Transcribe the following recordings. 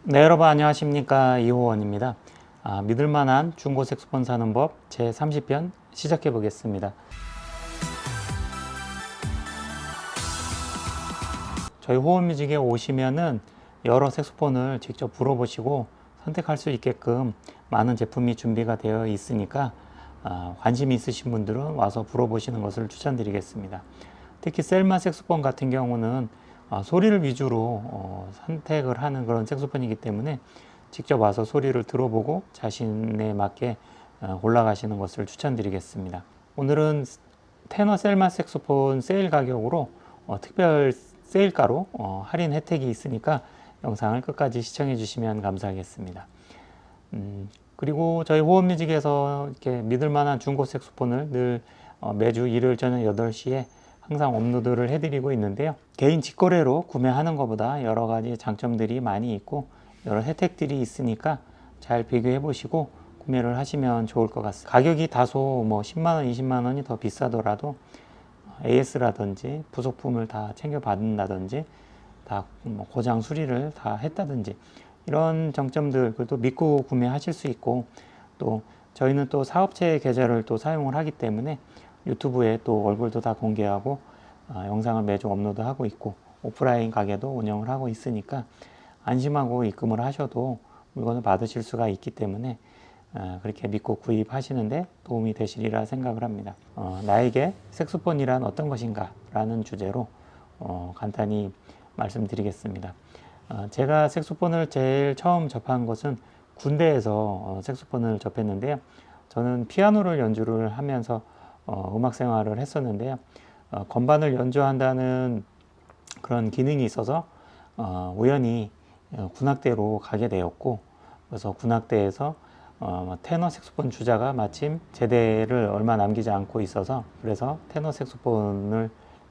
네, 여러분 안녕하십니까. 이호원입니다. 믿을만한 중고 색소폰 사는 법 제30편 시작해 보겠습니다. 저희 호원뮤직에 오시면은 여러 색소폰을 직접 불어보시고 선택할 수 있게끔 많은 제품이 준비가 되어 있으니까 관심이 있으신 분들은 와서 불어보시는 것을 추천드리겠습니다. 특히 셀마 색소폰 같은 경우는 소리를 위주로 선택을 하는 그런 색소폰이기 때문에 직접 와서 소리를 들어보고 자신에 맞게 골라가시는 것을 추천드리겠습니다. 오늘은 테너 셀마 색소폰 세일 가격으로 특별 세일가로 할인 혜택이 있으니까 영상을 끝까지 시청해 주시면 감사하겠습니다. 그리고 저희 호흡뮤직에서 이렇게 믿을만한 중고 색소폰을 늘 매주 일요일 저녁 8시에 항상 업로드를 해드리고 있는데요. 개인 직거래로 구매하는 것보다 여러 가지 장점들이 많이 있고 여러 혜택들이 있으니까 잘 비교해 보시고 구매를 하시면 좋을 것 같습니다. 가격이 다소 10만원, 20만원이 더 비싸더라도 AS라든지 부속품을 다 챙겨 받는다든지 다 고장 수리를 다 했다든지 이런 장점들 그래도 믿고 구매하실 수 있고, 또 저희는 또 사업체 계좌를 또 사용을 하기 때문에 유튜브에 또 얼굴도 다 공개하고 영상을 매주 업로드하고 있고 오프라인 가게도 운영을 하고 있으니까 안심하고 입금을 하셔도 물건을 받으실 수가 있기 때문에 그렇게 믿고 구입하시는데 도움이 되시리라 생각을 합니다. 나에게 색소폰이란 어떤 것인가 라는 주제로 간단히 말씀드리겠습니다. 제가 색소폰을 제일 처음 접한 것은 군대에서 색소폰을 접했는데요. 저는 피아노를 연주를 하면서 음악 생활을 했었는데요. 건반을 연주한다는 그런 기능이 있어서 우연히 군악대로 가게 되었고, 그래서 군악대에서 테너 색소폰 주자가 마침 제대를 얼마 남기지 않고 있어서 그래서 테너 색소폰을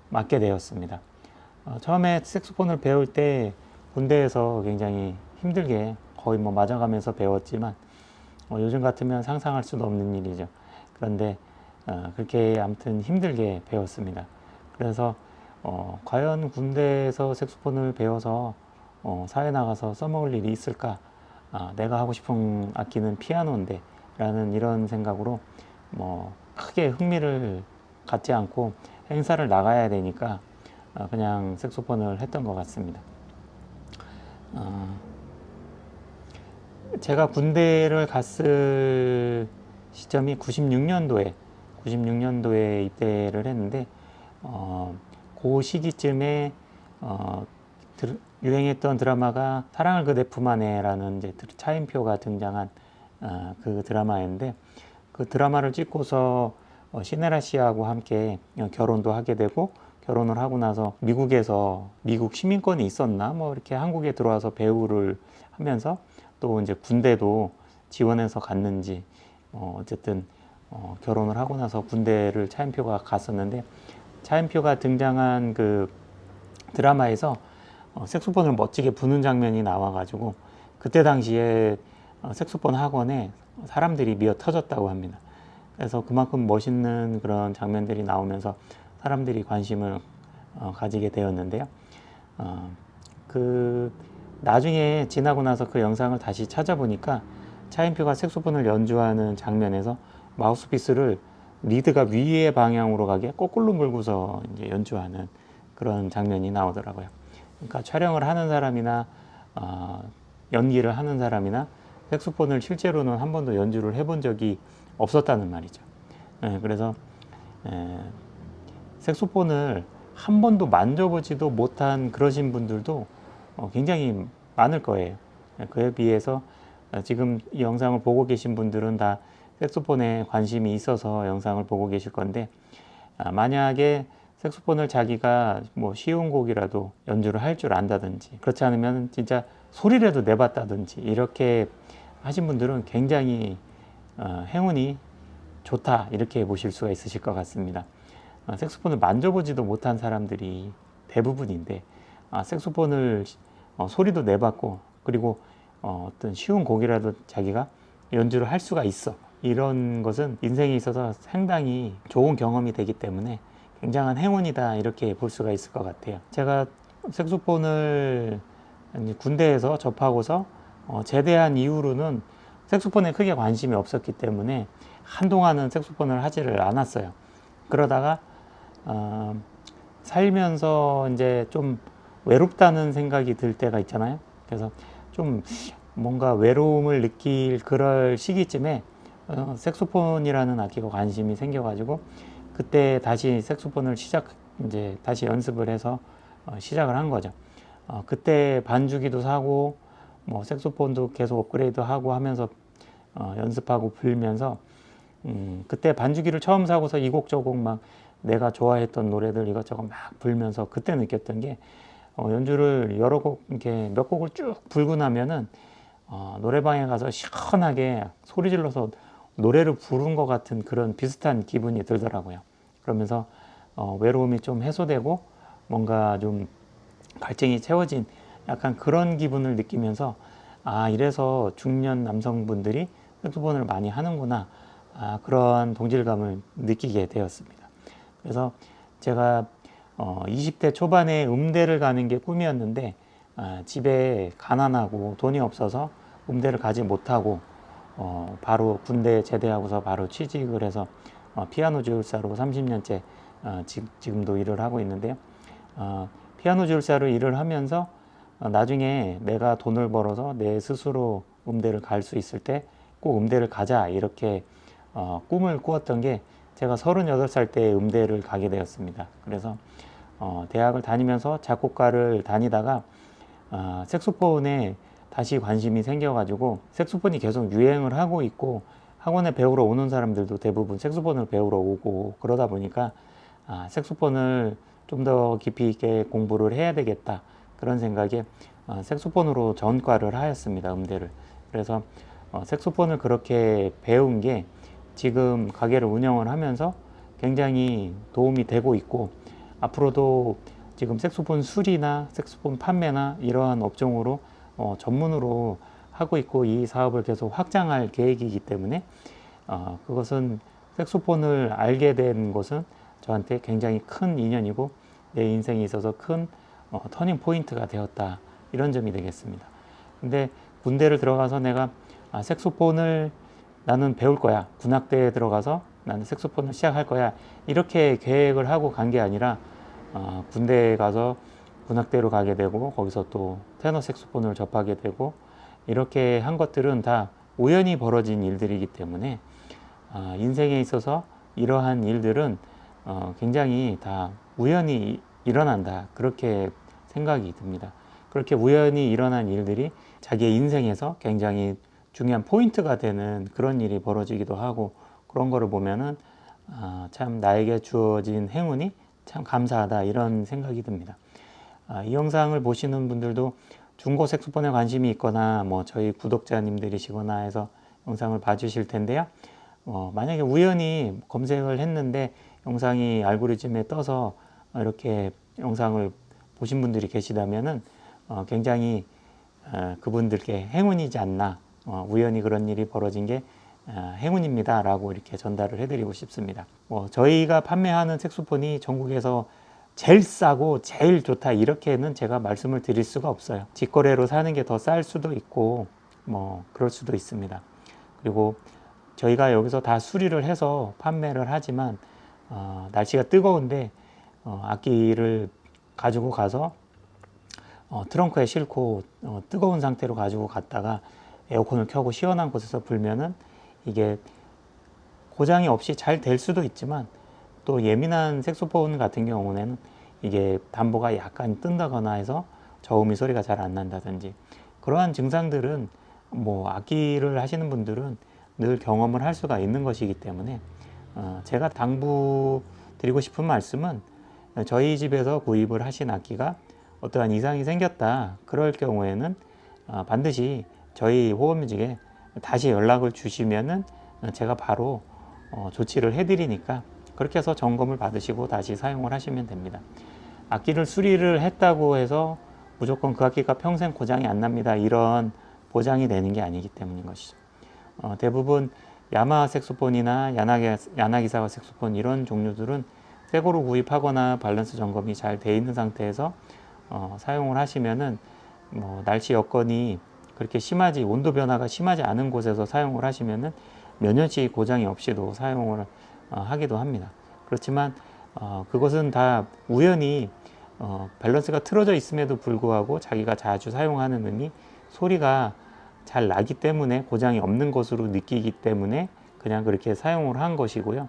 맡게 되었습니다. 처음에 색소폰을 배울 때 군대에서 굉장히 힘들게 거의 맞아가면서 배웠지만 요즘 같으면 상상할 수도 없는 일이죠. 그런데 그렇게 아무튼 힘들게 배웠습니다. 그래서 과연 군대에서 색소폰을 배워서 사회 나가서 써먹을 일이 있을까? 내가 하고 싶은 악기는 피아노인데 라는 이런 생각으로 크게 흥미를 갖지 않고 행사를 나가야 되니까 그냥 색소폰을 했던 것 같습니다. 제가 군대를 갔을 시점이 96년도에 입대를 했는데 그 시기쯤에 유행했던 드라마가 사랑을 그대 품 안에라는 이제 차인표가 등장한 그 드라마였는데, 그 드라마를 찍고서 시네라 씨하고 함께 결혼도 하게 되고, 결혼을 하고 나서 미국에서 미국 시민권이 있었나 이렇게 한국에 들어와서 배우를 하면서 또 이제 군대도 지원해서 갔는지 어쨌든 결혼을 하고 나서 군대를 차인표가 갔었는데, 차인표가 등장한 그 드라마에서 색소폰을 멋지게 부는 장면이 나와가지고 그때 당시에 색소폰 학원에 사람들이 미어 터졌다고 합니다. 그래서 그만큼 멋있는 그런 장면들이 나오면서 사람들이 관심을 가지게 되었는데요. 그 나중에 지나고 나서 그 영상을 다시 찾아보니까 차인표가 색소폰을 연주하는 장면에서 마우스피스를 리드가 위의 방향으로 가게 거꾸로 물고서 이제 연주하는 그런 장면이 나오더라고요. 그러니까 촬영을 하는 사람이나 연기를 하는 사람이나 색소폰을 실제로는 한 번도 연주를 해본 적이 없었다는 말이죠. 그래서 색소폰을 한 번도 만져보지도 못한 그러신 분들도 굉장히 많을 거예요. 그에 비해서 지금 이 영상을 보고 계신 분들은 다 색소폰에 관심이 있어서 영상을 보고 계실 건데, 만약에 색소폰을 자기가 쉬운 곡이라도 연주를 할 줄 안다든지, 그렇지 않으면 진짜 소리라도 내봤다든지 이렇게 하신 분들은 굉장히 행운이 좋다 이렇게 보실 수가 있으실 것 같습니다. 색소폰을 만져보지도 못한 사람들이 대부분인데 색소폰을 소리도 내봤고, 그리고 어떤 쉬운 곡이라도 자기가 연주를 할 수가 있어, 이런 것은 인생에 있어서 상당히 좋은 경험이 되기 때문에 굉장한 행운이다 이렇게 볼 수가 있을 것 같아요. 제가 색소폰을 군대에서 접하고서 제대한 이후로는 색소폰에 크게 관심이 없었기 때문에 한동안은 색소폰을 하지를 않았어요. 그러다가 살면서 이제 좀 외롭다는 생각이 들 때가 있잖아요. 그래서 좀 뭔가 외로움을 느낄 그럴 시기쯤에 색소폰이라는 악기가 관심이 생겨가지고 그때 다시 색소폰을 이제 다시 연습을 해서 시작을 한 거죠. 그때 반주기도 사고 뭐 색소폰도 계속 업그레이드하고 하면서 연습하고 불면서 그때 반주기를 처음 사고서 이 곡 저 곡 막 내가 좋아했던 노래들 이것저것 막 불면서 그때 느꼈던 게 연주를 여러 곡 이렇게 몇 곡을 쭉 불고 나면은 노래방에 가서 시원하게 소리 질러서 노래를 부른 것 같은 그런 비슷한 기분이 들더라고요. 그러면서 외로움이 좀 해소되고 뭔가 좀 갈증이 채워진 약간 그런 기분을 느끼면서 이래서 중년 남성분들이 색소폰을 많이 하는구나, 그런 동질감을 느끼게 되었습니다. 그래서 제가 20대 초반에 음대를 가는 게 꿈이었는데 집에 가난하고 돈이 없어서 음대를 가지 못하고 바로 군대 제대하고서 바로 취직을 해서 피아노 조율사로 30년째 지금도 일을 하고 있는데요. 피아노 조율사로 일을 하면서 나중에 내가 돈을 벌어서 내 스스로 음대를 갈 수 있을 때 꼭 음대를 가자, 이렇게 꿈을 꾸었던 게 제가 38살 때 음대를 가게 되었습니다. 그래서 대학을 다니면서 작곡가를 다니다가 색소폰에 다시 관심이 생겨가지고 색소폰이 계속 유행을 하고 있고 학원에 배우러 오는 사람들도 대부분 색소폰을 배우러 오고 그러다 보니까 색소폰을 좀 더 깊이 있게 공부를 해야 되겠다, 그런 생각에 색소폰으로 전과를 하였습니다. 음대를. 그래서 색소폰을 그렇게 배운 게 지금 가게를 운영을 하면서 굉장히 도움이 되고 있고, 앞으로도 지금 색소폰 수리나 색소폰 판매나 이러한 업종으로 전문으로 하고 있고 이 사업을 계속 확장할 계획이기 때문에 그것은 색소폰을 알게 된 것은 저한테 굉장히 큰 인연이고 내 인생에 있어서 큰 터닝 포인트가 되었다, 이런 점이 되겠습니다. 근데 군대를 들어가서 내가 색소폰을 나는 배울 거야, 군악대에 들어가서 나는 색소폰을 시작할 거야, 이렇게 계획을 하고 간 게 아니라 군대에 가서 군악대로 가게 되고 거기서 또 테너 색소폰을 접하게 되고 이렇게 한 것들은 다 우연히 벌어진 일들이기 때문에 인생에 있어서 이러한 일들은 굉장히 다 우연히 일어난다, 그렇게 생각이 듭니다. 그렇게 우연히 일어난 일들이 자기의 인생에서 굉장히 중요한 포인트가 되는 그런 일이 벌어지기도 하고, 그런 거를 보면은 참 나에게 주어진 행운이 참 감사하다, 이런 생각이 듭니다. 이 영상을 보시는 분들도 중고 색소폰에 관심이 있거나 뭐 저희 구독자님들이시거나 해서 영상을 봐주실 텐데요. 만약에 우연히 검색을 했는데 영상이 알고리즘에 떠서 이렇게 영상을 보신 분들이 계시다면은 굉장히 그분들께 행운이지 않나, 우연히 그런 일이 벌어진 게 행운입니다 라고 이렇게 전달을 해드리고 싶습니다. 저희가 판매하는 색소폰이 전국에서 제일 싸고 제일 좋다, 이렇게는 제가 말씀을 드릴 수가 없어요. 직거래로 사는 게 더 쌀 수도 있고 뭐 그럴 수도 있습니다. 그리고 저희가 여기서 다 수리를 해서 판매를 하지만 날씨가 뜨거운데 악기를 가지고 가서 트렁크에 싣고 뜨거운 상태로 가지고 갔다가 에어컨을 켜고 시원한 곳에서 불면은 이게 고장이 없이 잘 될 수도 있지만 또 예민한 색소폰 같은 경우에는 이게 담보가 약간 뜬다거나 해서 저음이 소리가 잘 안 난다든지 그러한 증상들은 뭐 악기를 하시는 분들은 늘 경험을 할 수가 있는 것이기 때문에 제가 당부드리고 싶은 말씀은 저희 집에서 구입을 하신 악기가 어떠한 이상이 생겼다, 그럴 경우에는 반드시 저희 호흡뮤직에 다시 연락을 주시면은 제가 바로 조치를 해드리니까 그렇게 해서 점검을 받으시고 다시 사용을 하시면 됩니다. 악기를 수리를 했다고 해서 무조건 그 악기가 평생 고장이 안 납니다, 이런 보장이 되는 게 아니기 때문인 것이죠. 대부분 야마하 색소폰이나 야나기사와 색소폰 이런 종류들은 새거로 구입하거나 밸런스 점검이 잘 돼 있는 상태에서 사용을 하시면은 뭐 날씨 여건이 그렇게 심하지, 온도 변화가 심하지 않은 곳에서 사용을 하시면은 몇 년씩 고장이 없이도 사용을 하기도 합니다. 그렇지만 그것은 다 우연히 밸런스가 틀어져 있음에도 불구하고 자기가 자주 사용하는 음이 소리가 잘 나기 때문에, 고장이 없는 것으로 느끼기 때문에 그냥 그렇게 사용을 한 것이고요.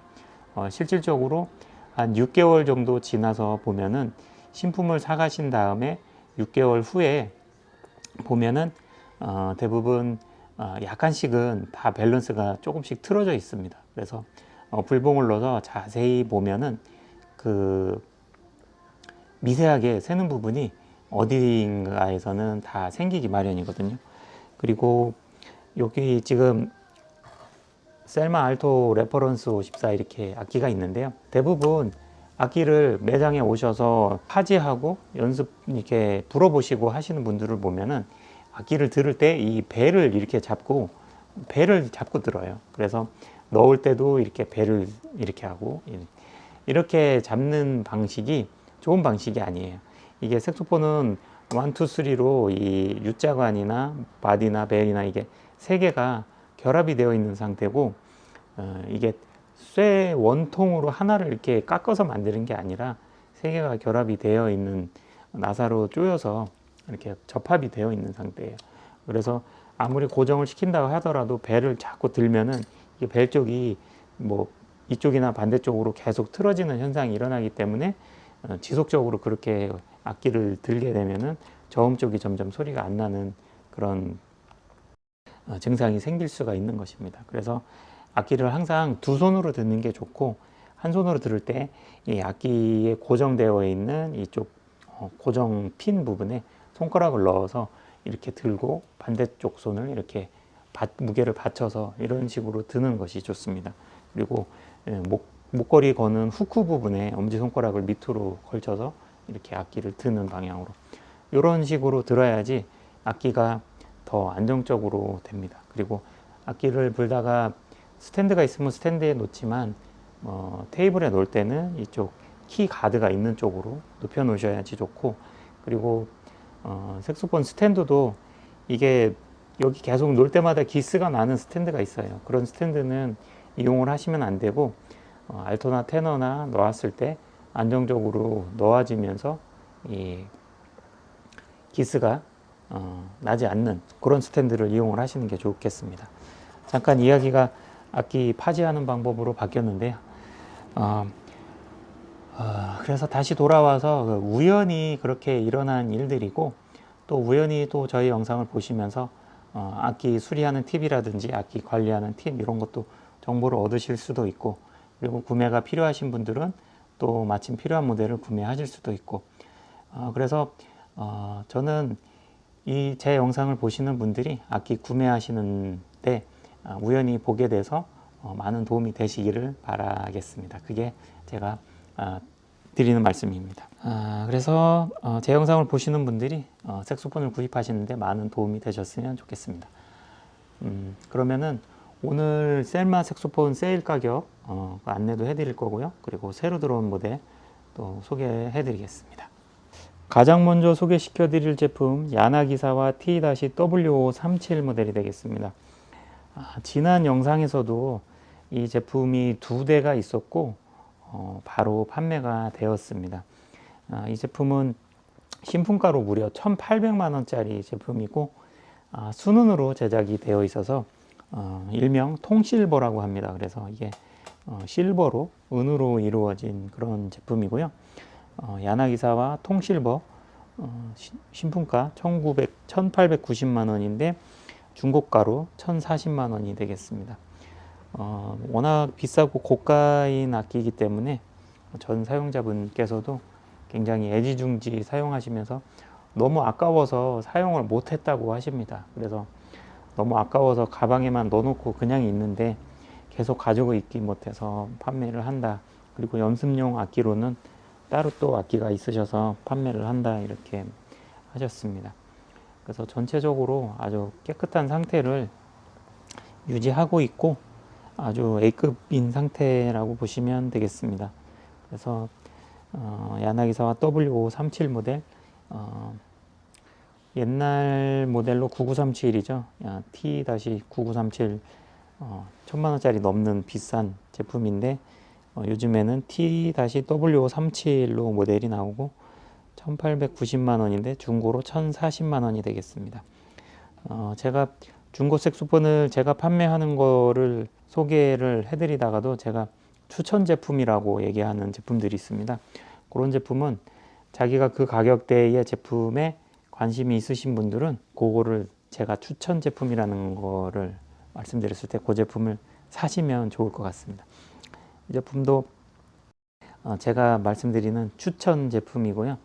실질적으로 한 6개월 정도 지나서 보면은, 신품을 사가신 다음에 6개월 후에 보면은 대부분 약간씩은 다 밸런스가 조금씩 틀어져 있습니다. 그래서 불봉을 넣어서 자세히 보면은 그 미세하게 새는 부분이 어딘가에서는 다 생기기 마련이거든요. 그리고 여기 지금 셀마 알토 레퍼런스 54 이렇게 악기가 있는데요. 대부분 악기를 매장에 오셔서 파지하고 연습 이렇게 불어보시고 하시는 분들을 보면은 악기를 들을 때 이 배를 이렇게 잡고 들어요. 그래서 넣을 때도 이렇게 배를 이렇게 하고, 이렇게 잡는 방식이 좋은 방식이 아니에요. 이게 색소폰은 1, 2, 3로 이 U자관이나 바디나 벨이나 이게 세 개가 결합이 되어 있는 상태고, 이게 쇠 원통으로 하나를 이렇게 깎아서 만드는 게 아니라 세 개가 결합이 되어 있는, 나사로 쪼여서 이렇게 접합이 되어 있는 상태예요. 그래서 아무리 고정을 시킨다고 하더라도 벨을 자꾸 들면은 이게 벨 쪽이 뭐 이쪽이나 반대쪽으로 계속 틀어지는 현상이 일어나기 때문에 지속적으로 그렇게 악기를 들게 되면은 저음 쪽이 점점 소리가 안 나는 그런 증상이 생길 수가 있는 것입니다. 그래서 악기를 항상 두 손으로 듣는 게 좋고, 한 손으로 들을 때 이 악기에 고정되어 있는 이쪽 고정 핀 부분에 손가락을 넣어서 이렇게 들고 반대쪽 손을 이렇게 무게를 받쳐서 이런 식으로 드는 것이 좋습니다. 그리고 목걸이 거는 후크 부분에 엄지손가락을 밑으로 걸쳐서 이렇게 악기를 드는 방향으로, 이런 식으로 들어야지 악기가 더 안정적으로 됩니다. 그리고 악기를 불다가 스탠드가 있으면 스탠드에 놓지만 테이블에 놓을 때는 이쪽 키 가드가 있는 쪽으로 눕혀 놓으셔야지 좋고, 그리고 색소폰 스탠드도 이게 여기 계속 놓을 때마다 기스가 나는 스탠드가 있어요. 그런 스탠드는 이용을 하시면 안 되고, 알토나 테너나 놓았을 때 안정적으로 놓아지면서 이 기스가 나지 않는 그런 스탠드를 이용을 하시는 게 좋겠습니다. 잠깐 이야기가 악기 파지하는 방법으로 바뀌었는데요. 그래서 다시 돌아와서 우연히 그렇게 일어난 일들이고, 또 우연히 또 저희 영상을 보시면서 악기 수리하는 팁이라든지 악기 관리하는 팁 이런 것도 정보를 얻으실 수도 있고, 그리고 구매가 필요하신 분들은 또 마침 필요한 모델을 구매하실 수도 있고, 그래서 저는 이 제 영상을 보시는 분들이 악기 구매하시는 때 우연히 보게 돼서 많은 도움이 되시기를 바라겠습니다. 그게 제가 드리는 말씀입니다. 그래서 제 영상을 보시는 분들이 색소폰을 구입하시는데 많은 도움이 되셨으면 좋겠습니다. 그러면은 오늘 셀마 색소폰 세일 가격 안내도 해드릴 거고요. 그리고 새로 들어온 모델 또 소개해 드리겠습니다. 가장 먼저 소개시켜 드릴 제품 야나기사와 T-W537 모델이 되겠습니다. 지난 영상에서도 이 제품이 두 대가 있었고 바로 판매가 되었습니다. 이 제품은 신품가로 무려 1,800만 원짜리 제품이고 순은으로 제작이 되어 있어서 일명 통실버라고 합니다. 그래서 이게 실버로, 은으로 이루어진 그런 제품이고요. 야나기사와 통실버 신품가 1,890만 원인데 중고가로 1,040만 원이 되겠습니다. 워낙 비싸고 고가인 악기이기 때문에 전 사용자분께서도 굉장히 애지중지 사용하시면서 너무 아까워서 사용을 못했다고 하십니다. 그래서 너무 아까워서 가방에만 넣어놓고 그냥 있는데 계속 가지고 있기 못해서 판매를 한다. 그리고 연습용 악기로는 따로 또 악기가 있으셔서 판매를 한다, 이렇게 하셨습니다. 그래서 전체적으로 아주 깨끗한 상태를 유지하고 있고 아주 A급인 상태라고 보시면 되겠습니다. 그래서 야나기사와 W537 모델 옛날 모델로 9937이죠. T-9937 1000만 원짜리 넘는 비싼 제품인데 요즘에는 T-W537로 모델이 나오고 1890만 원인데 중고로 1040만 원이 되겠습니다. 제가 중고 색소폰을 제가 판매하는 거를 소개를 해드리다가도 제가 추천 제품이라고 얘기하는 제품들이 있습니다. 그런 제품은 자기가 그 가격대의 제품에 관심이 있으신 분들은 그거를 제가 추천 제품이라는 거를 말씀드렸을 때 그 제품을 사시면 좋을 것 같습니다. 이 제품도 제가 말씀드리는 추천 제품이고요.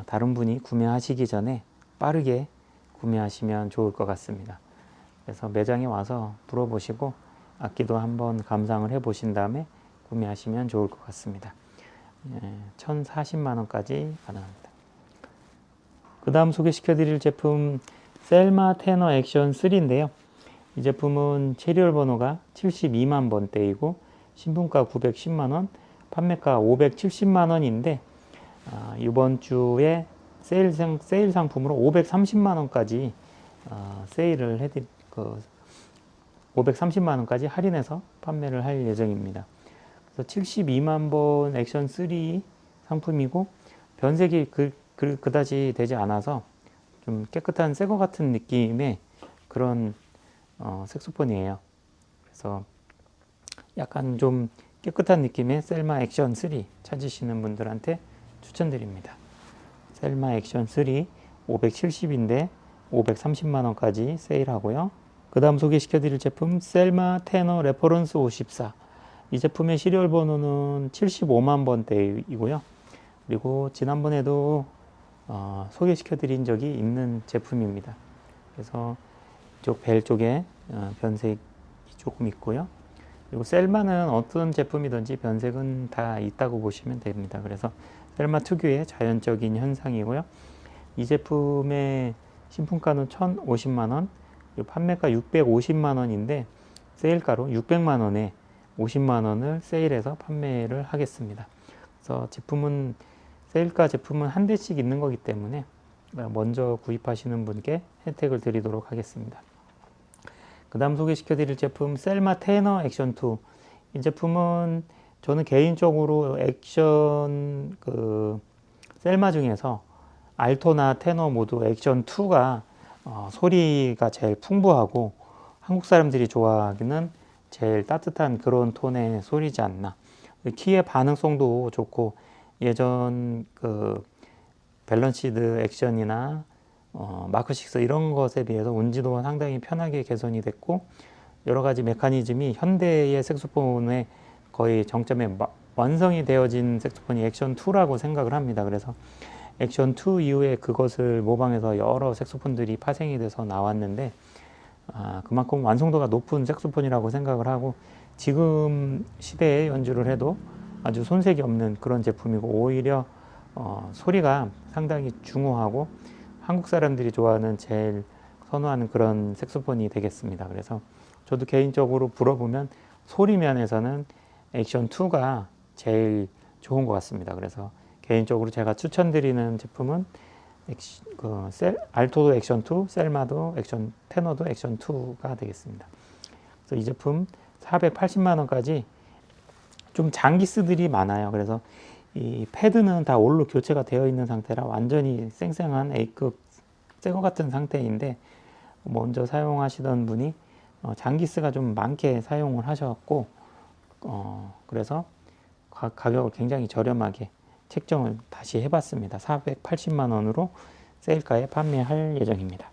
다른 분이 구매하시기 전에 빠르게 구매하시면 좋을 것 같습니다. 그래서 매장에 와서 물어보시고 악기도 한번 감상을 해 보신 다음에 구매하시면 좋을 것 같습니다. 1040만 원까지 가능합니다. 그 다음 소개시켜 드릴 제품 셀마 테너 액션 3인데요. 이 제품은 체리얼 번호가 72만 번대이고 신품가 910만 원, 판매가 570만 원인데 이번 주에 세일 상품으로 530만 원까지 세일을 해드릴 530만 원까지 할인해서 판매를 할 예정입니다. 그래서 72만 번 액션 3 상품이고 변색이 그다지 되지 않아서 좀 깨끗한 새거 같은 느낌의 그런 색소폰이에요. 그래서 약간 좀 깨끗한 느낌의 셀마 액션 3 찾으시는 분들한테 추천드립니다. 셀마 액션 3 570인데 530만 원까지 세일하고요. 그 다음 소개시켜 드릴 제품 셀마 테너 레퍼런스 54. 이 제품의 시리얼 번호는 75만 번대이고요. 그리고 지난번에도 소개시켜 드린 적이 있는 제품입니다. 그래서 이쪽 벨 쪽에 변색이 조금 있고요. 그리고 셀마는 어떤 제품이든지 변색은 다 있다고 보시면 됩니다. 그래서 셀마 특유의 자연적인 현상이고요. 이 제품의 신품가는 1,050만 원, 그리고 판매가 650만 원인데 세일가로 600만 원에 50만 원을 세일해서 판매를 하겠습니다. 그래서 제품은 세일가 제품은 한 대씩 있는 거기 때문에 먼저 구입하시는 분께 혜택을 드리도록 하겠습니다. 그 다음 소개시켜 드릴 제품 셀마 테너 액션 2. 이 제품은 저는 개인적으로 액션 셀마 중에서 알토나 테너 모두 액션 2가 소리가 제일 풍부하고 한국 사람들이 좋아하기는 제일 따뜻한 그런 톤의 소리지 않나. 키의 반응성도 좋고 예전 밸런시드 액션이나 마크 6 이런 것에 비해서 운지도 상당히 편하게 개선이 됐고 여러 가지 메커니즘이 현대의 색소폰의 거의 정점에 완성이 되어진 색소폰이 액션 2라고 생각을 합니다. 그래서 액션 2 이후에 그것을 모방해서 여러 색소폰들이 파생이 돼서 나왔는데 그만큼 완성도가 높은 색소폰이라고 생각을 하고 지금 시대에 연주를 해도 아주 손색이 없는 그런 제품이고 오히려 소리가 상당히 중후하고 한국 사람들이 좋아하는 제일 선호하는 그런 색소폰이 되겠습니다. 그래서 저도 개인적으로 불어보면 소리 면에서는 액션 2가 제일 좋은 것 같습니다. 그래서 개인적으로 제가 추천드리는 제품은 알토도 액션 2, 셀마도 액션, 테너도 액션 2가 되겠습니다. 그래서 이 제품 480만 원까지 좀 장기스들이 많아요. 그래서 이 패드는 다 올로 교체가 되어 있는 상태라 완전히 쌩쌩한 A급 새거 같은 상태인데 먼저 사용하시던 분이 장기스가 좀 많게 사용을 하셨고 그래서 가격을 굉장히 저렴하게 책정을 다시 해봤습니다. 480만 원으로 세일가에 판매할 예정입니다.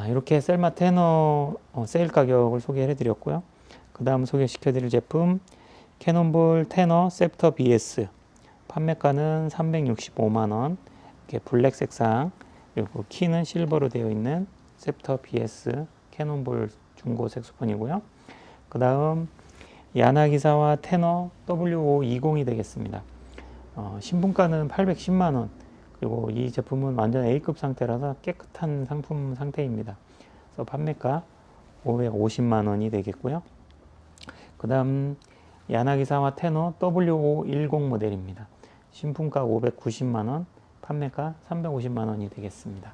이렇게 셀마 테너 세일 가격을 소개해 드렸고요. 그 다음 소개시켜 드릴 제품 캐논볼 테너 셉터 BS 판매가는 365만 원, 이렇게 블랙 색상 그리고 키는 실버로 되어 있는 셉터 BS 캐논볼 중고 색소폰이고요. 그 다음 야나기사와 테너 W520이 되겠습니다. 신품가는 810만 원, 그리고 이 제품은 완전 A급 상태라서 깨끗한 상품 상태입니다. 그래서 판매가 550만 원이 되겠고요. 그 다음 야나기사와 테너 W510 모델입니다. 신품가 590만 원, 판매가 350만 원이 되겠습니다.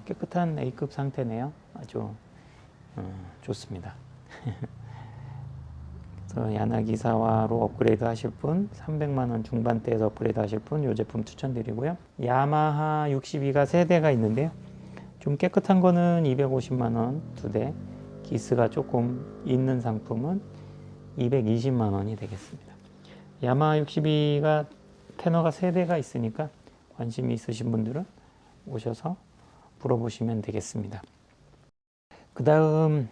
깨끗한 A급 상태네요. 아주 좋습니다. 그래서 야나기사와로 업그레이드 하실 분, 300만 원 중반대에서 업그레이드 하실 분, 이 제품 추천드리고요. 야마하 62가 3대가 있는데요. 좀 깨끗한 거는 250만 원 2대, 기스가 조금 있는 상품은 220만 원이 되겠습니다. 야마하 62가 테너가 3대가 있으니까 관심이 있으신 분들은 오셔서 물어보시면 되겠습니다. 그 다음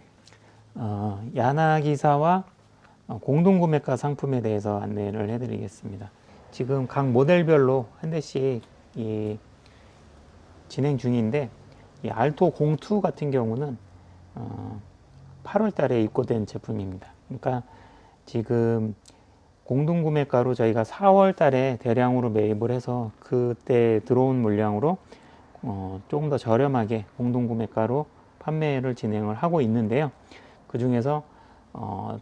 야나기사와 공동구매가 상품에 대해서 안내를 해드리겠습니다. 지금 각 모델별로 한 대씩 진행 중인데, 이 알토 02 같은 경우는 8월 달에 입고된 제품입니다. 그러니까 지금 공동구매가로 저희가 4월 달에 대량으로 매입을 해서 그때 들어온 물량으로 조금 더 저렴하게 공동구매가로 판매를 진행을 하고 있는데요. 그 중에서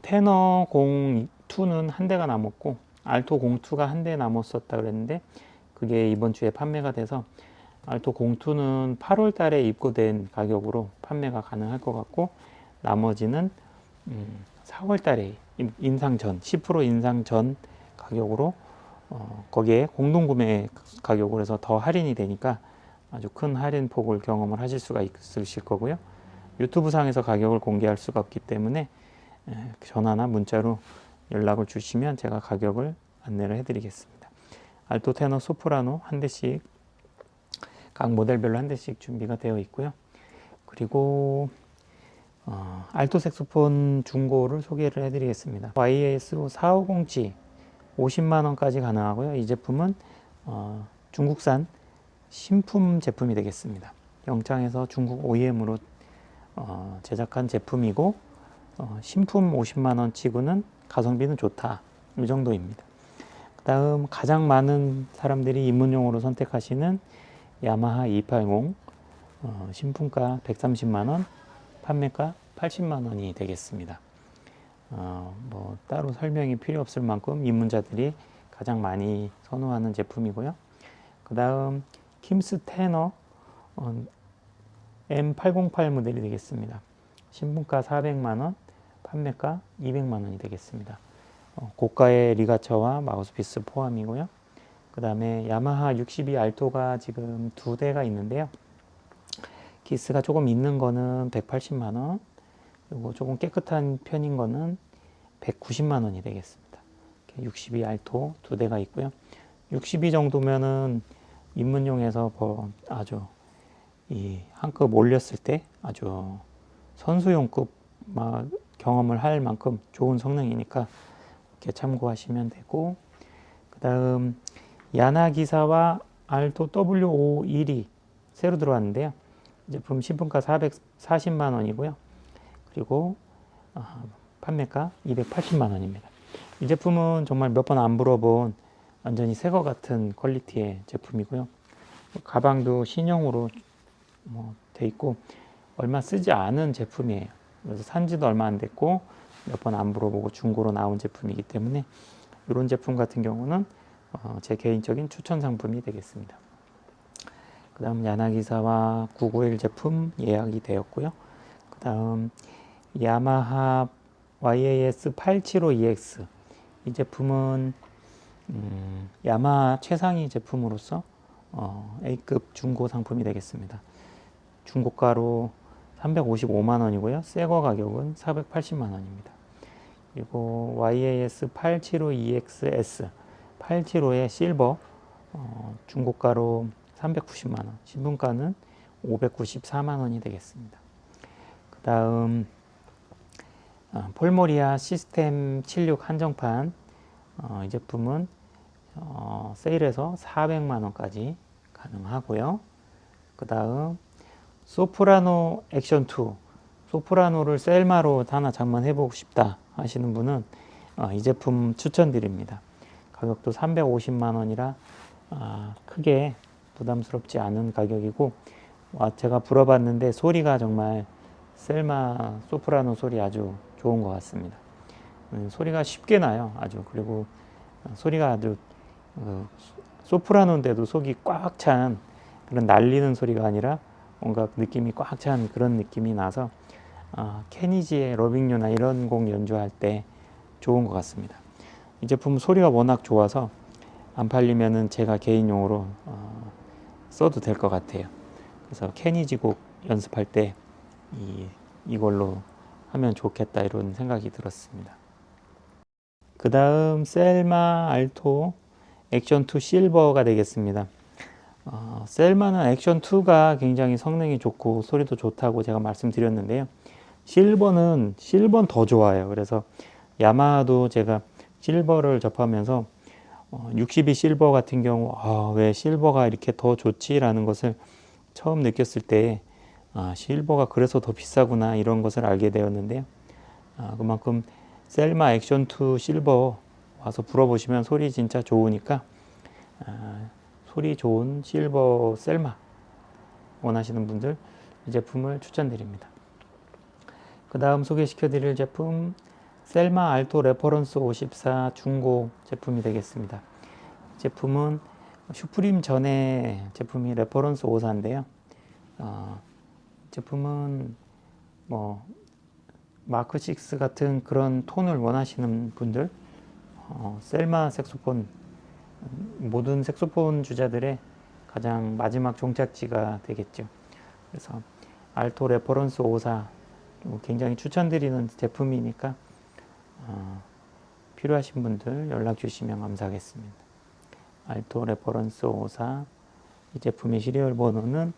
테너 02는 한 대가 남았고 알토 02가 한 대 남았었다 그랬는데, 그게 이번 주에 판매가 돼서 알토 02는 8월 달에 입고된 가격으로 판매가 가능할 것 같고, 나머지는 4월 달에 인상 전 10% 인상 전 가격으로 거기에 공동구매 가격으로 해서 더 할인이 되니까 아주 큰 할인 폭을 경험을 하실 수가 있으실 거고요. 유튜브 상에서 가격을 공개할 수가 없기 때문에 전화나 문자로 연락을 주시면 제가 가격을 안내를 해드리겠습니다. 알토, 테너, 소프라노 한 대씩, 각 모델별로 한 대씩 준비가 되어 있고요. 그리고 알토 색소폰 중고를 소개를 해드리겠습니다. YAS 450G 50만 원까지 가능하고요. 이 제품은 중국산 신품 제품이 되겠습니다. 영창에서 중국 OEM으로 제작한 제품이고, 신품 50만 원 치고는 가성비는 좋다, 이 정도입니다. 그 다음 가장 많은 사람들이 입문용으로 선택하시는 야마하 280 신품가 130만 원, 판매가 80만 원이 되겠습니다. 뭐 따로 설명이 필요 없을 만큼 입문자들이 가장 많이 선호하는 제품이고요. 그 다음 킴스 테너 M808 모델이 되겠습니다. 신품가 400만 원, 판매가 200만 원이 되겠습니다. 고가의 리가처와 마우스피스 포함이고요. 그 다음에 야마하 62 알토가 지금 2대가 있는데요. 기스가 조금 있는 거는 180만 원, 그리고 조금 깨끗한 편인 거는 190만 원이 되겠습니다. 62 알토 2대가 있고요. 62 정도면은 입문용에서 아주 한급 올렸을 때 아주 선수용급 경험을 할 만큼 좋은 성능이니까 이렇게 참고하시면 되고, 그 다음 야나기사와 알토 W512 새로 들어왔는데요. 이 제품 신품가 440만 원이고요. 그리고 판매가 280만 원입니다. 이 제품은 정말 몇 번 안 불어본 완전히 새거 같은 퀄리티의 제품이고요. 가방도 신형으로 돼 있고 얼마 쓰지 않은 제품이에요. 그래서 산지도 얼마 안 됐고 몇 번 안 불어보고 중고로 나온 제품이기 때문에 이런 제품 같은 경우는 제 개인적인 추천 상품이 되겠습니다. 그 다음 야나기사와 991 제품 예약이 되었고요. 그 다음 야마하 YAS 875EX, 이 제품은 야마하 최상위 제품으로서 A급 중고 상품이 되겠습니다. 중고가로 355만 원이고요. 새거 가격은 480만 원입니다. 그리고 YAS 875EXS 875의 실버 중고가로 390만 원, 신품가는 594만 원이 되겠습니다. 그 다음 폴모리아 시스템 76 한정판, 이 제품은 세일해서 400만 원까지 가능하고요. 그 다음 소프라노 액션 2, 소프라노를 셀마로 하나 장만해보고 싶다 하시는 분은 이 제품 추천드립니다. 가격도 350만 원이라 크게 부담스럽지 않은 가격이고, 제가 불어봤는데 소리가 정말 셀마 소프라노 소리 아주 좋은 것 같습니다. 소리가 쉽게 나요. 아주. 그리고 소리가 아주 소프라노인데도 속이 꽉 찬 그런 날리는 소리가 아니라 뭔가 느낌이 꽉 찬 그런 느낌이 나서 케니지의 러빙유나 이런 곡 연주할 때 좋은 것 같습니다. 이 제품 소리가 워낙 좋아서 안 팔리면은 제가 개인용으로 써도 될 것 같아요. 그래서 케니지 곡 연습할 때 이걸로 하면 좋겠다 이런 생각이 들었습니다. 그 다음 셀마 알토 액션2 실버가 되겠습니다. 셀마는 액션2가 굉장히 성능이 좋고 소리도 좋다고 제가 말씀드렸는데요. 실버는 더 좋아요. 그래서 야마하도 제가 실버를 접하면서 62 실버 같은 경우 왜 실버가 이렇게 더 좋지라는 것을 처음 느꼈을 때 실버가 그래서 더 비싸구나 이런 것을 알게 되었는데요. 그만큼 셀마 액션2 실버 와서 불어보시면 소리 진짜 좋으니까 소리 좋은 실버 셀마 원하시는 분들 이 제품을 추천드립니다. 그 다음 소개시켜 드릴 제품 셀마 알토 레퍼런스 54 중고 제품이 되겠습니다. 제품은 슈프림 전에 제품이 레퍼런스 54인데요. 제품은 뭐 마크 6 같은 그런 톤을 원하시는 분들 셀마 색소폰 모든 색소폰 주자들의 가장 마지막 종착지가 되겠죠. 그래서 알토 레퍼런스 54 굉장히 추천드리는 제품이니까 필요하신 분들 연락 주시면 감사하겠습니다. 알토 레퍼런스 54 이 제품의 시리얼 번호는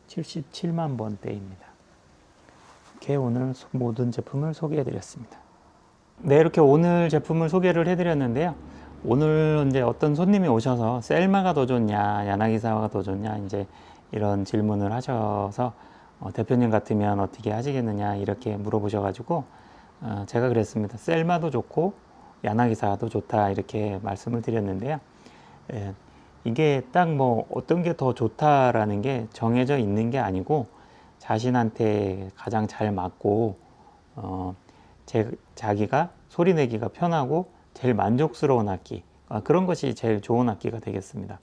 77만 번대입니다. 이렇게 오늘 모든 제품을 소개해 드렸습니다. 네, 이렇게 오늘 제품을 소개를 해 드렸는데요. 오늘 이제 어떤 손님이 오셔서 셀마가 더 좋냐, 야나기사와가 더 좋냐 이제 이런 질문을 하셔서 대표님 같으면 어떻게 하시겠느냐 이렇게 물어보셔가지고 제가 그랬습니다. 셀마도 좋고 야나기사도 좋다 이렇게 말씀을 드렸는데요. 이게 딱 뭐 어떤 게 더 좋다라는 게 정해져 있는 게 아니고 자신한테 가장 잘 맞고 자기가 소리 내기가 편하고 제일 만족스러운 악기 그런 것이 제일 좋은 악기가 되겠습니다.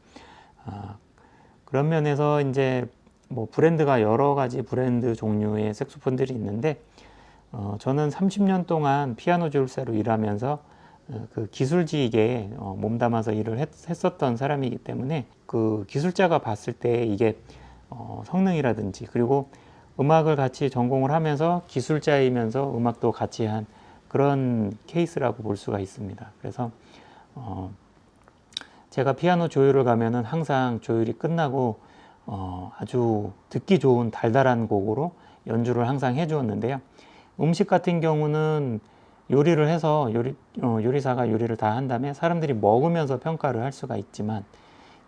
그런 면에서 이제 뭐 브랜드가 여러 가지 브랜드 종류의 색소폰들이 있는데 저는 30년 동안 피아노 조율사로 일하면서 그 기술직에 몸담아서 일을 했었던 사람이기 때문에 그 기술자가 봤을 때 이게 성능이라든지 그리고 음악을 같이 전공을 하면서 기술자이면서 음악도 같이 한 그런 케이스라고 볼 수가 있습니다. 그래서 제가 피아노 조율을 가면은 항상 조율이 끝나고 아주 듣기 좋은 달달한 곡으로 연주를 항상 해 주었는데요. 음식 같은 경우는 요리를 해서 요리사가 요리를 다 한 다음에 사람들이 먹으면서 평가를 할 수가 있지만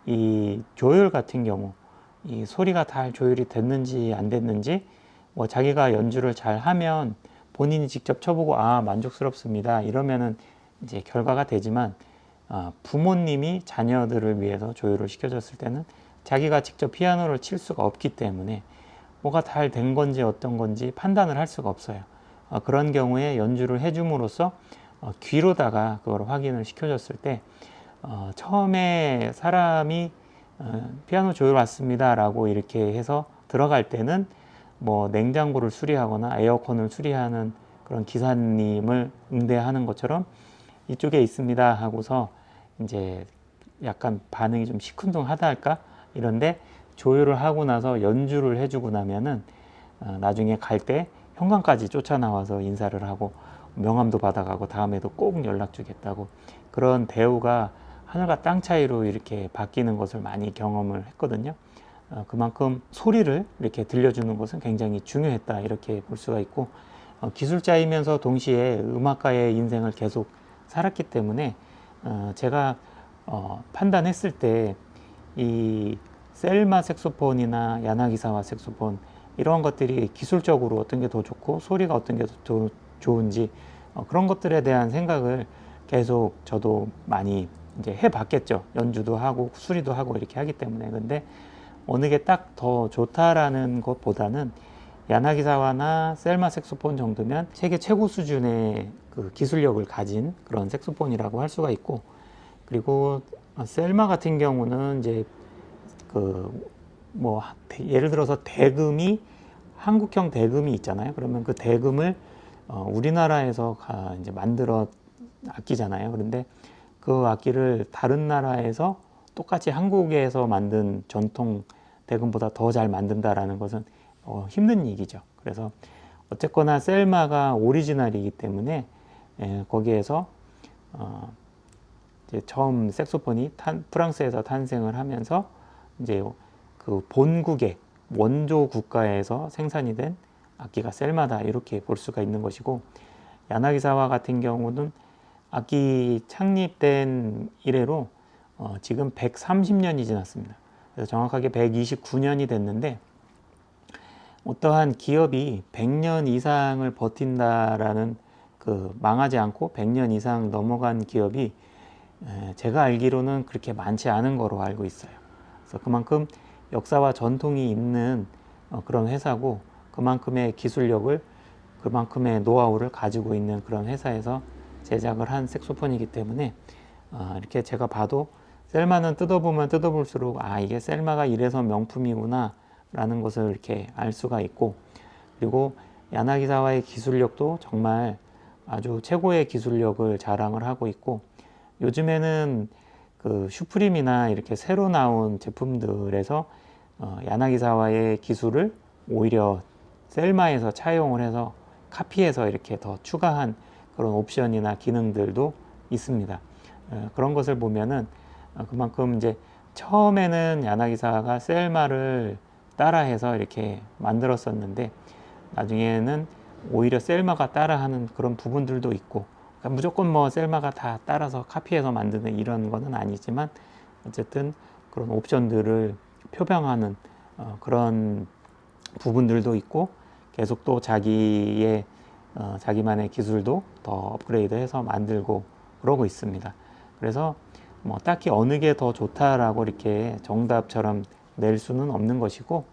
이 조율 같은 경우 이 소리가 잘 조율이 됐는지 안 됐는지 뭐 자기가 연주를 잘 하면 본인이 직접 쳐보고 만족스럽습니다 이러면은 이제 결과가 되지만 부모님이 자녀들을 위해서 조율을 시켜줬을 때는 자기가 직접 피아노를 칠 수가 없기 때문에 뭐가 잘 된 건지 어떤 건지 판단을 할 수가 없어요. 그런 경우에 연주를 해줌으로써 귀로다가 그걸 확인을 시켜줬을 때 처음에 사람이 피아노 조율 왔습니다 라고 이렇게 해서 들어갈 때는 뭐 냉장고를 수리하거나 에어컨을 수리하는 그런 기사님을 응대하는 것처럼 이쪽에 있습니다 하고서 이제 약간 반응이 좀 시큰둥하다 할까 이런데 조율을 하고 나서 연주를 해주고 나면은 나중에 갈 때 현관까지 쫓아나와서 인사를 하고 명함도 받아가고 다음에도 꼭 연락 주겠다고 그런 대우가 하늘과 땅 차이로 이렇게 바뀌는 것을 많이 경험을 했거든요. 그만큼 소리를 이렇게 들려주는 것은 굉장히 중요했다 이렇게 볼 수가 있고 기술자이면서 동시에 음악가의 인생을 계속 살았기 때문에 제가 판단했을 때 이 셀마 색소폰이나 야나기사와 색소폰 이런 것들이 기술적으로 어떤 게 더 좋고 소리가 어떤 게 더 좋은지 그런 것들에 대한 생각을 계속 저도 많이 이제 해봤겠죠. 연주도 하고 수리도 하고 이렇게 하기 때문에. 근데 어느 게 딱 더 좋다라는 것보다는 야나기사와나 셀마 색소폰 정도면 세계 최고 수준의 그 기술력을 가진 그런 색소폰이라고 할 수가 있고 그리고 셀마 같은 경우는 이제 그 뭐 예를 들어서 대금이 한국형 대금이 있잖아요. 그러면 그 대금을 우리나라에서 이제 만들어 악기잖아요. 그런데 그 악기를 다른 나라에서 똑같이 한국에서 만든 전통 대금보다 더 잘 만든다라는 것은 힘든 얘기죠. 그래서 어쨌거나 셀마가 오리지널이기 때문에 거기에서 이제 처음 색소폰이 프랑스에서 탄생을 하면서 이제 그 본국의 원조 국가에서 생산이 된 악기가 셀마다 이렇게 볼 수가 있는 것이고, 야나기사와 같은 경우는 악기 창립된 이래로 지금 130년이 지났습니다. 그래서 정확하게 129년이 됐는데, 어떠한 기업이 100년 이상을 버틴다라는 그 망하지 않고 100년 이상 넘어간 기업이 제가 알기로는 그렇게 많지 않은 거로 알고 있어요. 그래서 그만큼 역사와 전통이 있는 그런 회사고, 그만큼의 기술력을, 그만큼의 노하우를 가지고 있는 그런 회사에서 제작을 한 색소폰이기 때문에 이렇게 제가 봐도 셀마는 뜯어보면 뜯어볼수록 이게 셀마가 이래서 명품이구나 라는 것을 이렇게 알 수가 있고, 그리고 야나기사와의 기술력도 정말 아주 최고의 기술력을 자랑을 하고 있고, 요즘에는 그 슈프림이나 이렇게 새로 나온 제품들에서 야나기사와의 기술을 오히려 셀마에서 차용을 해서 카피해서 이렇게 더 추가한 그런 옵션이나 기능들도 있습니다. 그런 것을 보면은 그만큼 이제 처음에는 야나기사가 셀마를 따라해서 이렇게 만들었었는데, 나중에는 오히려 셀마가 따라하는 그런 부분들도 있고, 그러니까 무조건 뭐 셀마가 다 따라서 카피해서 만드는 이런 거는 아니지만, 어쨌든 그런 옵션들을 표방하는 그런 부분들도 있고, 계속 또 자기만의 기술도 더 업그레이드해서 만들고 그러고 있습니다. 그래서 뭐 딱히 어느 게 더 좋다라고 이렇게 정답처럼 낼 수는 없는 것이고,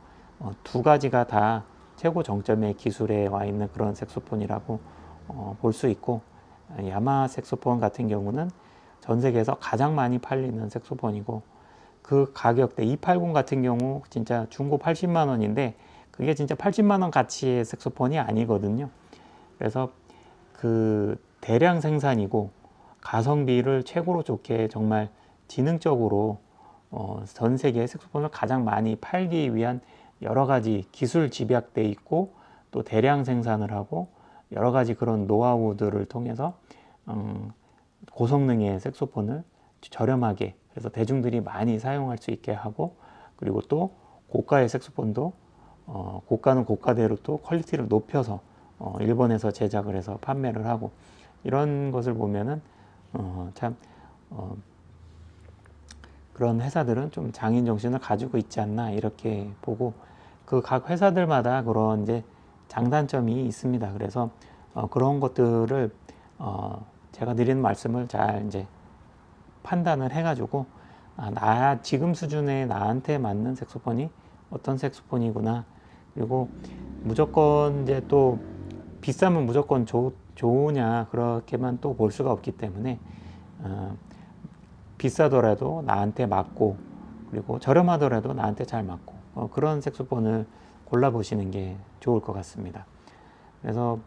두 가지가 다 최고 정점의 기술에 와 있는 그런 색소폰이라고 볼 수 있고, 야마 색소폰 같은 경우는 전 세계에서 가장 많이 팔리는 색소폰이고, 그 가격대 280 같은 경우 진짜 중고 80만 원인데 그게 진짜 80만 원 가치의 색소폰이 아니거든요. 그래서 그 대량 생산이고 가성비를 최고로 좋게 정말 지능적으로 전 세계의 색소폰을 가장 많이 팔기 위한 여러 가지 기술 집약돼 있고, 또 대량 생산을 하고 여러 가지 그런 노하우들을 통해서 고성능의 색소폰을 저렴하게, 그래서 대중들이 많이 사용할 수 있게 하고, 그리고 또 고가의 색소폰도 고가는 고가대로 또 퀄리티를 높여서 일본에서 제작을 해서 판매를 하고, 이런 것을 보면은 참 그런 회사들은 좀 장인 정신을 가지고 있지 않나 이렇게 보고, 그 각 회사들마다 그런 이제 장단점이 있습니다. 그래서 그런 것들을 제가 드리는 말씀을 잘 이제 판단을 해가지고 나 지금 수준의 나한테 맞는 색소폰이 어떤 색소폰이구나, 그리고 무조건 이제 또 비싸면 무조건 좋으냐 그렇게만 또 볼 수가 없기 때문에 비싸더라도 나한테 맞고, 그리고 저렴하더라도 나한테 잘 맞고 그런 색소폰을 골라보시는 게 좋을 것 같습니다. 그래서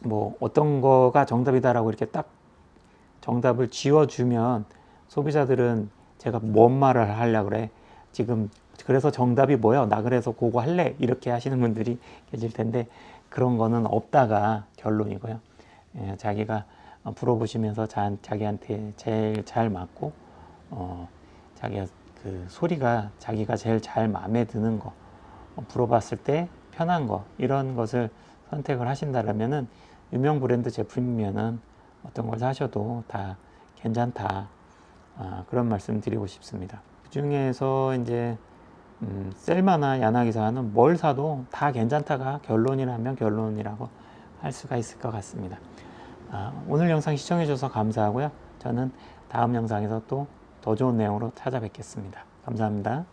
뭐 어떤 거가 정답이다라고 이렇게 딱 정답을 지어주면 소비자들은 제가 뭔 말을 하려고 그래, 지금 그래서 정답이 뭐야, 나 그래서 그거 할래, 이렇게 하시는 분들이 계실 텐데, 그런 거는 없다가 결론이고요. 자기가 불어보시면서 자기한테 제일 잘 맞고 자기가 그 소리가 자기가 제일 잘 마음에 드는 거, 불어봤을 때 편한 거, 이런 것을 선택을 하신다면은 유명 브랜드 제품이면은 어떤 걸 사셔도 다 괜찮다, 그런 말씀 드리고 싶습니다. 그 중에서 이제 셀마나 야나기사는 뭘 사도 다 괜찮다가 결론이라면 결론이라고 할 수가 있을 것 같습니다. 오늘 영상 시청해 주셔서 감사하고요. 저는 다음 영상에서 또 더 좋은 내용으로 찾아뵙겠습니다. 감사합니다.